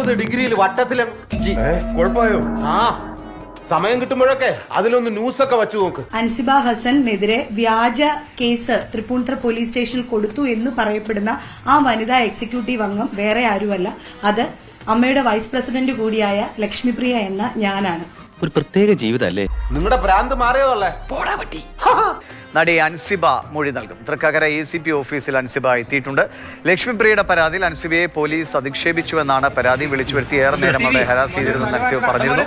60 ഡിഗ്രിയിൽ വട്ടത്തിലും കുഴപ്പമായോ? ആ സമയം കിട്ടുമ്പോഴൊക്കെ അതിലൊന്ന് ന്യൂസൊക്കെ വെച്ചു നോക്ക്. അൻസിബ ഹസനെതിരെ വ്യാജ കേസ് തൃപ്പൂണിത്തുറ പോലീസ് സ്റ്റേഷനിൽ കൊടുത്തു എന്ന് പറയപ്പെടുന്ന ആ വനിതാ എക്സിക്യൂട്ടീവ് അംഗം വേറെ ആരുമല്ല, അത് അമ്മയുടെ വൈസ് പ്രസിഡന്റ് കൂടിയായ ലക്ഷ്മിപ്രിയ എന്ന ഞാനാണ്. ഒരു പ്രത്യേക ജീവിതമല്ലേ നിങ്ങളുടെ ഭ്രാന്ത് മാറിയതല്ലേ? പോടാ പറ്റി. നടി അൻസിബ മൊഴി നൽകും. തൃക്കാക്കര ACP ഓഫീസിൽ അൻസിബ എത്തിയിട്ടുണ്ട്. ലക്ഷ്മിപ്രിയയുടെ പരാതിയിൽ അൻസിബയെ പോലീസ് അധിക്ഷേപിച്ചുവെന്നാണ് പരാതി. വിളിച്ചു വരുത്തി ഏറെ നേരം അവരെ ഹരാസ് ചെയ്തിരുന്നെന്ന് അൻസിബ പറഞ്ഞിരുന്നു.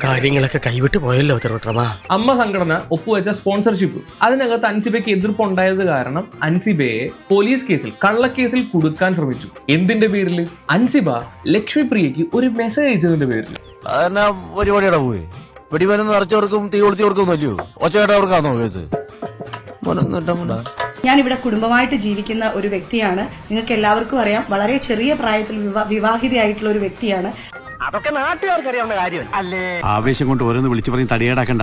കാര്യങ്ങളൊക്കെ കൈവിട്ട് പോയല്ലോ തിരുവട്ടമാ. അമ്മ സംഘടന ഒപ്പുവെച്ച സ്പോൺസർഷിപ്പ്, അതിനകത്ത് അൻസിബയ്ക്ക് എതിർപ്പുണ്ടായത് കാരണം അൻസിബയെ പോലീസ് കേസിൽ കള്ളക്കേസിൽ കുടുക്കാൻ ശ്രമിച്ചു. എന്തിന്റെ പേരിൽ? അൻസിബ ലക്ഷ്മിപ്രിയക്ക് ഒരു മെസ്സേജ് അയച്ചതിന്റെ പേരിൽ. പരിപാടിയുടെ പോയി വെടിമരുന്ന് നിറച്ചവർക്കും തീ കൊളുത്തിയവർക്കും അല്ലയോ ഒച്ചയാട്ടവർക്കാണോ കേസ്? ഞാൻ ഇവിടെ കുടുംബമായിട്ട് ജീവിക്കുന്ന ഒരു വ്യക്തിയാണ്. നിങ്ങൾക്ക് എല്ലാവർക്കും അറിയാം, വളരെ ചെറിയ പ്രായത്തിൽ വിവാഹിതയായിട്ടുള്ള ഒരു വ്യക്തിയാണ്. അതൊക്കെ നാട്ടുകാർക്ക് അറിയാവുന്ന കാര്യം അല്ലേ? ആവേശം കൊണ്ട് ഓരോന്ന് വിളിച്ചു പറഞ്ഞ് തടിയേടാക്കണ്ട,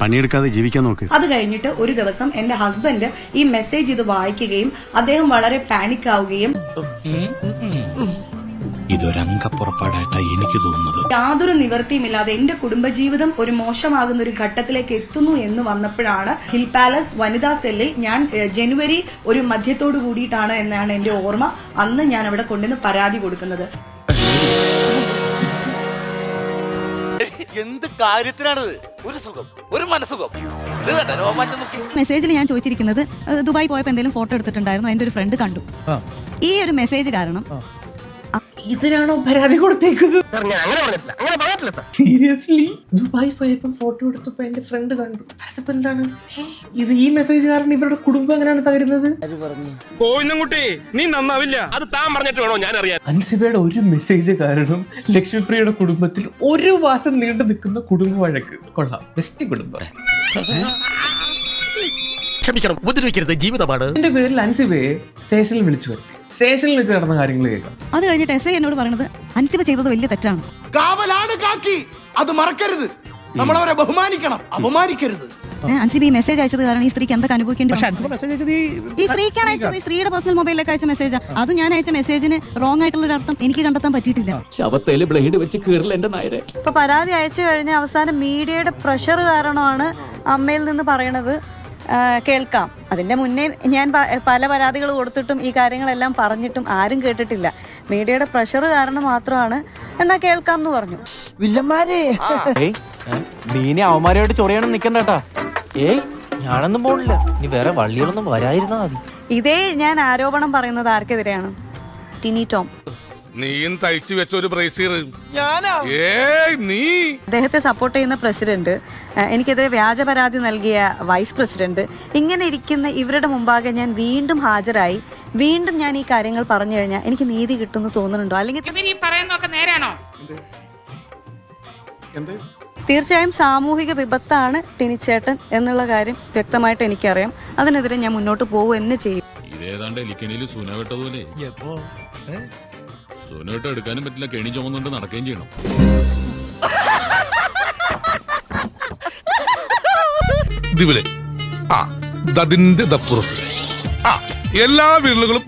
പണിയെടുക്കാതെ ജീവിക്കാൻ നോക്ക്. അത് കഴിഞ്ഞിട്ട് ഒരു ദിവസം എന്റെ ഹസ്ബൻഡ് ഈ മെസ്സേജ് ഇത് വായിക്കുകയും അദ്ദേഹം വളരെ പാനിക് ആവുകയും ഇതൊരംഗപ്പുറപ്പാടായിട്ടാണ് എനിക്ക് തോന്നുന്നത്. യാതൊരു നിവൃത്തിയുമില്ലാതെ എന്റെ കുടുംബജീവിതം ഒരു മോശമാകുന്ന ഒരു ഘട്ടത്തിലേക്ക് എത്തുന്നു എന്ന് വന്നപ്പോഴാണ് ഹിൽ പാലസ് വനിതാ സെല്ലിൽ ഞാൻ ജനുവരി ഒരു മധ്യത്തോടു കൂടിയിട്ടാണ് എന്നാണ് എന്റെ ഓർമ്മ. അന്ന് ഞാൻ അവിടെ കൊണ്ടുവന്ന് പരാതി കൊടുക്കുന്നത്. എന്ത് കാര്യത്തിനാണത്? ഒരു സുഖം, ഒരു മനസുഖം. മെസ്സേജിൽ ഞാൻ ചോദിച്ചിരിക്കുന്നത് ദുബായ് പോയപ്പോ എന്തെങ്കിലും ഫോട്ടോ എടുത്തിട്ടുണ്ടായിരുന്നു, എന്റെ ഒരു ഫ്രണ്ട് കണ്ടു. ഈ ഒരു മെസ്സേജ് കാരണം ഇതിനാണോ പരാതി കൊടുത്തേക്കുന്നത്? സീരിയസ്ലി? ദുബായ് പോയപ്പോ ഫോട്ടോ എടുത്തപ്പോ എന്റെ ഫ്രണ്ട് കണ്ടു. അതിപ്പോ എന്താണ് ഇത്? ഈ മെസ്സേജ് കാരണം ഇവരുടെ കുടുംബം എങ്ങനെയാണ് തകരുന്നത്? നീ നന്നാവില്ല, അത് താൻ പറഞ്ഞിട്ട് വേണോ ഞാൻ അറിയാൻ. അൻസിബയുടെ ഒരു മെസ്സേജ് കാരണം ലക്ഷ്മിപ്രിയയുടെ കുടുംബത്തിൽ ഒരു മാസം നീണ്ടു നിൽക്കുന്ന കുടുംബ വഴക്ക്. കൊള്ളാം, ബെസ്റ്റ് കുടുംബം. ക്ഷമിക്കണം, ഉപദ്രവിക്കരുത്, ജീവിതമാണ്. എന്റെ പേരിൽ അൻസിബയെ സ്റ്റേഷനിൽ വിളിച്ചു വരുത്തി. സ്റ്റേഷനിൽ വെച്ച് നടന്ന കാര്യങ്ങൾ കേൾക്കാം. അത് കഴിഞ്ഞിട്ട് SI എന്നോട് പറയുന്നത് അൻസിബ ചെയ്തത് വലിയ തെറ്റാണ്. കാവലാണ് കാക്കി, അത് മറക്കരുത്. നമ്മളവരെ ബഹുമാനിക്കണം, അപമാനിക്കരുത്. അൻസിബ ഈ മെസ്സേജ് അയച്ചത് കാരണം ഈ സ്ത്രീക്ക് എന്തൊക്കെ അനുഭവിക്കേണ്ടി? ഈ സ്ത്രീക്കാണ് അയച്ചത്, ഈ സ്ത്രീയുടെ പേഴ്സണൽ മൊബൈലിലേക്ക് അയച്ച മെസ്സേജ്. അതും ഞാൻ അയച്ച മെസ്സേജിന് റോങ് ആയിട്ടുള്ള ഒരു അർത്ഥം എനിക്ക് കണ്ടെത്താൻ പറ്റിയിട്ടില്ല. ശവത്തേല് ബ്ലേഡ് വെച്ച് കീറില്ല എന്റെ നായരെ. ഇപ്പൊ പരാതി അയച്ചു കഴിഞ്ഞ അവസാനം മീഡിയയുടെ പ്രഷർ കാരണമാണ് അമ്മയിൽ നിന്ന് പറയണത് കേൾക്കാം. അതിന്റെ മുന്നേ ഞാൻ പല പരാതികൾ കൊടുത്തിട്ടും ഈ കാര്യങ്ങളെല്ലാം പറഞ്ഞിട്ടും ആരും കേട്ടിട്ടില്ല. മീഡിയയുടെ പ്രഷർ കാരണം മാത്രമാണ് എന്നാ കേൾക്കാം എന്ന് പറഞ്ഞു. നീ അവന്മാരോട് ചൊറിയാനും നിക്കണ്ടേട്ടാ. ഞാനൊന്നും പോണില്ല, നീ വേറെ വള്ളികളൊന്നും വരായിരുന്നാ മതി. ഇതേ ഞാൻ ആരോപണം പറയുന്നത് ആർക്കെതിരെയാണ്? ടിനി ടോം. നീയും തയ്ച്ചു വെച്ച ഒരു ബ്രേസീർ. നീ അദ്ദേഹത്തെ സപ്പോർട്ട് ചെയ്യുന്ന പ്രസിഡന്റ്, എനിക്കെതിരെ വ്യാജ പരാതി നൽകിയ വൈസ് പ്രസിഡന്റ്, ഇങ്ങനെ ഇരിക്കുന്ന ഇവരുടെ മുമ്പാകെ ഞാൻ വീണ്ടും ഹാജരായി വീണ്ടും ഞാൻ ഈ കാര്യങ്ങൾ പറഞ്ഞു കഴിഞ്ഞാൽ എനിക്ക് നീതി കിട്ടുമെന്ന് തോന്നുന്നുണ്ടോ? അല്ലെങ്കിൽ തീർച്ചയായും സാമൂഹിക വിപത്താണ് ടിനിച്ചേട്ടൻ എന്നുള്ള കാര്യം വ്യക്തമായിട്ട് എനിക്കറിയാം. അതിനെതിരെ ഞാൻ മുന്നോട്ട് പോകുക തന്നെ ചെയ്യും. ഇതേതാണ്ട് എലിക്കണിയിൽ സൂന വെട്ടതുപോലെ സൂനോട്ട് എടുക്കാനും പറ്റില്ല, കെണി ചുമന്നുകൊണ്ട് നടക്കുകയും ചെയ്യണം. ഇതിവിടെ അതിന്റെ ദപ്പുറത്ത് എല്ലാ വീടുകളും